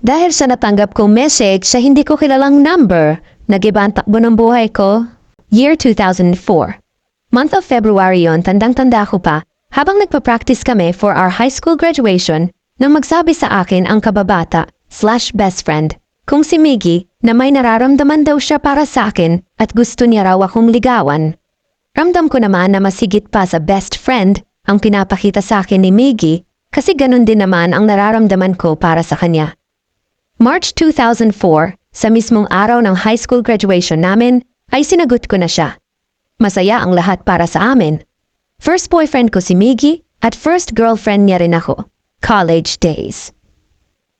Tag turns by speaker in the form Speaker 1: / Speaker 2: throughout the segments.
Speaker 1: Dahil sa natanggap kong message sa hindi ko kilalang number, nag-iba ang takbo ng buhay ko. Year 2004. Month of February yon, tandang-tanda ko pa, habang nagpa-practice kami for our high school graduation, nang magsabi sa akin ang kababata/best friend kung si Miggy na may nararamdaman daw siya para sa akin at gusto niya raw akong ligawan. Ramdam ko naman na masigit pa sa best friend ang pinapakita sa akin ni Miggy kasi ganun din naman ang nararamdaman ko para sa kanya. March 2004, sa mismong araw ng high school graduation namin, ay sinagot ko na siya. Masaya ang lahat para sa amin. First boyfriend ko si Miggy at first girlfriend niya rin ako. College days.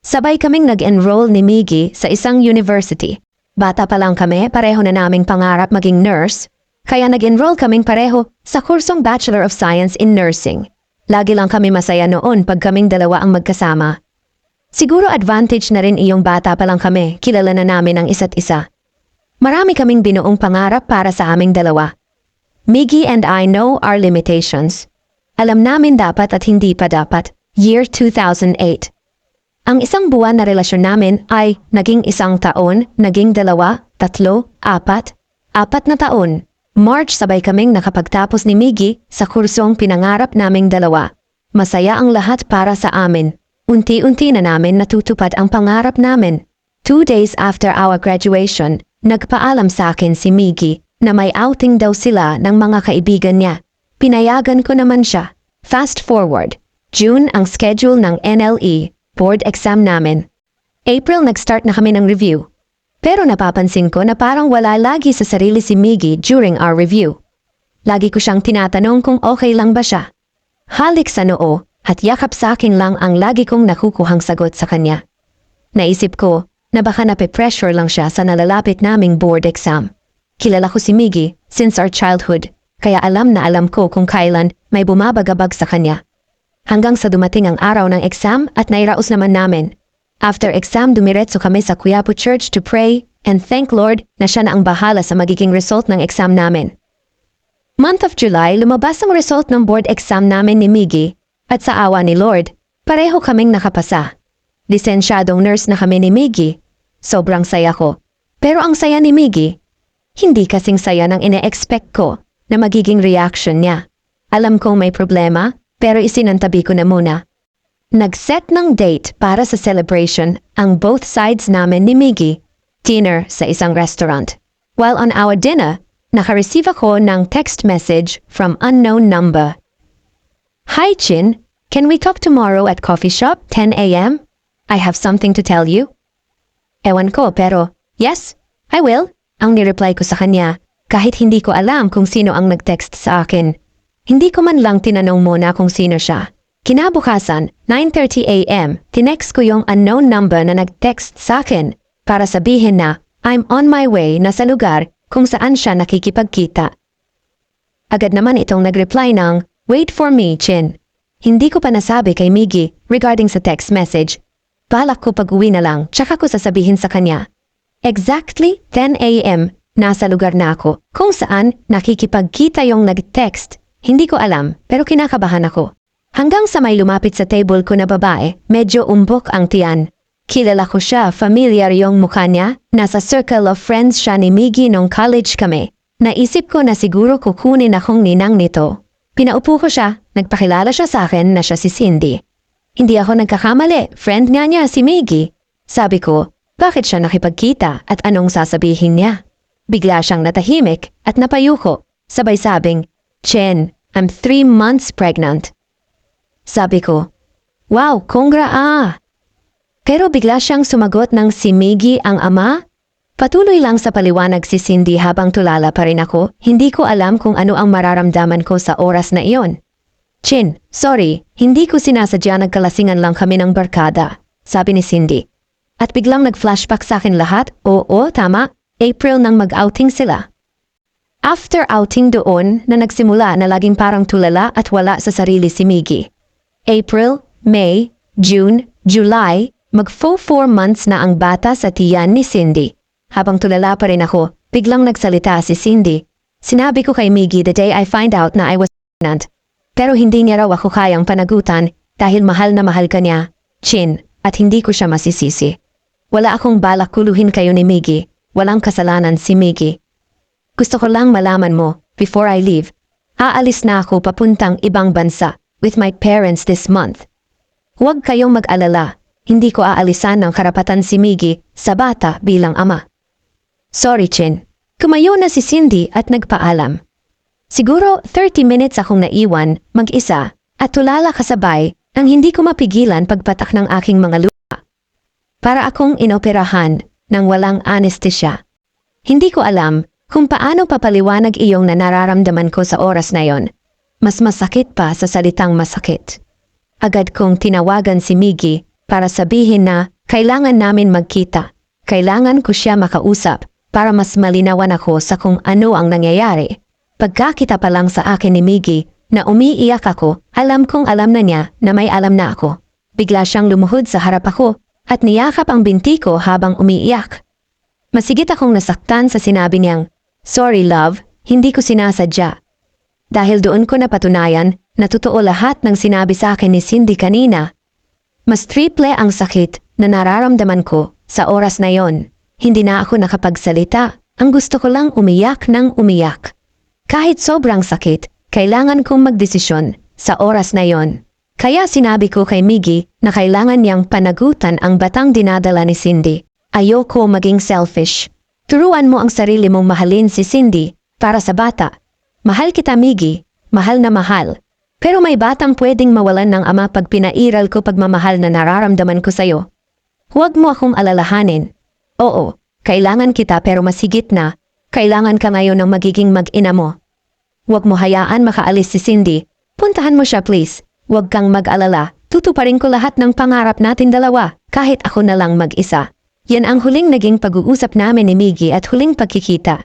Speaker 1: Sabay kaming nag-enroll ni Miggy sa isang university. Bata pa lang kami, pareho na naming pangarap maging nurse, kaya nag-enroll kaming pareho sa kursong Bachelor of Science in Nursing. Lagi lang kami masaya noon pag kaming dalawa ang magkasama. Siguro advantage na rin iyong bata pa lang kami, kilala na namin ang isa't isa. Marami kaming binuong pangarap para sa aming dalawa. Miggy and I know our limitations. Alam namin dapat at hindi pa dapat. Year 2008. Ang isang buwan na relasyon namin ay naging 1 taon, naging 2, 3, 4 na taon. March sabay kaming nakapagtapos ni Miggy sa kursong pinangarap naming dalawa. Masaya ang lahat para sa amin. Unti-unti na namin natutupad ang pangarap namin. 2 days after our graduation, nagpaalam sa akin si Miggy na may outing daw sila ng mga kaibigan niya. Pinayagan ko naman siya. Fast forward. June ang schedule ng NLE, board exam namin. April nag-start na kami ng review. Pero napapansin ko na parang wala lagi sa sarili si Miggy during our review. Lagi ko siyang tinatanong kung okay lang ba siya. Halik sa noo at yakap sa akin lang ang lagi kong nakukuhang sagot sa kanya. Naisip ko na baka nape-pressure lang siya sa nalalapit naming board exam. Kilala ko si Miggy since our childhood, kaya alam na alam ko kung kailan may bumabagabag sa kanya. Hanggang sa dumating ang araw ng exam at nairaos naman namin. After exam, dumiretso kami sa Quiapo Church to pray and thank Lord na siya na ang bahala sa magiging result ng exam namin. Month of July, lumabas ang result ng board exam namin ni Miggy at sa awa ni Lord, pareho kaming nakapasa. Lisensyadong nurse na kami ni Miggy. Sobrang saya ko. Pero ang saya ni Miggy, hindi kasing saya ng ine-expect ko na magiging reaction niya. Alam kong may problema, pero isinantabi ko na muna. Nag-set ng date para sa celebration ang both sides namin ni Miggy, dinner sa isang restaurant. While on our dinner, naka-receive ako ng text message from unknown number. Hi Chin, can we talk tomorrow at coffee shop 10 a.m.? I have something to tell you. Ewan ko pero, yes, I will. Ang nireply ko sa kanya, kahit hindi ko alam kung sino ang nag-text sa akin. Hindi ko man lang tinanong muna kung sino siya. Kinabukasan, 9:30 a.m., tinext ko yung unknown number na nag-text sa akin para sabihin na I'm on my way na sa lugar kung saan siya nakikipagkita. Agad naman itong nag-reply ng, wait for me, Chin. Hindi ko pa nasabi kay Miggy regarding sa text message. Balak ko pag-uwi na lang, tsaka ko sasabihin sa kanya. Exactly 10 a.m., nasa lugar na ako kung saan nakikipagkita yung nag-text. Hindi ko alam, pero kinakabahan ako. Hanggang sa may lumapit sa table ko na babae, medyo umbok ang tiyan. Kilala ko siya, familiar yung mukha niya, nasa circle of friends siya ni Miggy nung college kami. Naisip ko na siguro kukunin akong ninang nito. Pinaupo ko siya, nagpakilala siya sa akin na siya si Cindy. Hindi ako nagkakamali, friend nga niya si Miggy. Sabi ko, bakit siya nakipagkita at anong sasabihin niya? Bigla siyang natahimik at napayuko, sabay sabing, Chen, I'm 3 months pregnant. Sabi ko, wow, congra. Pero bigla siyang sumagot ng si Miggy ang ama? Patuloy lang sa paliwanag si Cindy habang tulala pa rin ako, hindi ko alam kung ano ang mararamdaman ko sa oras na iyon. Chin, sorry, hindi ko sinasadya, nagkalasingan lang kami ng barkada, sabi ni Cindy. At biglang nag-flashback sa akin lahat, oo, tama, April nang mag-outing sila. After outing doon na nagsimula na laging parang tulala at wala sa sarili si Miggy. April, May, June, July, mag-4 months na ang bata sa tiyan ni Cindy. Habang tulala pa rin ako, biglang nagsalita si Cindy. Sinabi ko kay Miggy the day I find out na I was pregnant. Pero hindi niya raw ako kayang panagutan dahil mahal na mahal ka niya, Chin, at hindi ko siya masisisi. Wala akong balak kuluhin kayo ni Miggy. Walang kasalanan si Miggy. Gusto ko lang malaman mo, before I leave, aalis na ako papuntang ibang bansa with my parents this month. Huwag kayong mag-alala, hindi ko aalisan ng karapatan si Miggy sa bata bilang ama. Sorry, Chin. Kumayo na si Cindy at nagpaalam. Siguro 30 minutes akong naiwan, mag-isa, at tulala kasabay nang hindi ko mapigilan pagpatak ng aking mga luha. Para akong inoperahan ng walang anesthesia. Hindi ko alam kung paano papaliwanag iyong na nararamdaman ko sa oras na yon. Mas masakit pa sa salitang masakit. Agad kong tinawagan si Miggy para sabihin na kailangan namin magkita. Kailangan ko siya makausap para mas malinawan ako sa kung ano ang nangyayari. Pagkakita pa lang sa akin ni Miggy na umiiyak ako, alam kong alam na niya na may alam na ako. Bigla siyang lumuhod sa harap ako at niyakap ang binti ko habang umiiyak. Masigit akong nasaktan sa sinabi niyang, "Sorry love, hindi ko sinasadya." Dahil doon ko napatunayan na totoo lahat ng sinabi sa akin ni Cindy kanina. Mas triple ang sakit na nararamdaman ko sa oras na yon. Hindi na ako nakapagsalita. Ang gusto ko lang umiyak ng umiyak. Kahit sobrang sakit, kailangan kong magdesisyon sa oras na yon. Kaya sinabi ko kay Miggy na kailangan niyang panagutan ang batang dinadala ni Cindy. Ayoko maging selfish. Turuan mo ang sarili mong mahalin si Cindy para sa bata. Mahal kita, Miggy. Mahal na mahal. Pero may batang pwedeng mawalan ng ama pag pinairal ko pagmamahal na nararamdaman ko sa'yo. Huwag mo akong alalahanin. Oo, kailangan kita pero mas higit na, kailangan ka ngayon ng magiging mag-ina mo. Huwag mo hayaan makaalis si Cindy. Puntahan mo siya please. Huwag kang mag-alala. Tutuparin ko lahat ng pangarap natin dalawa, kahit ako na lang mag-isa. Yan ang huling naging pag-uusap namin ni Miggy at huling pagkikita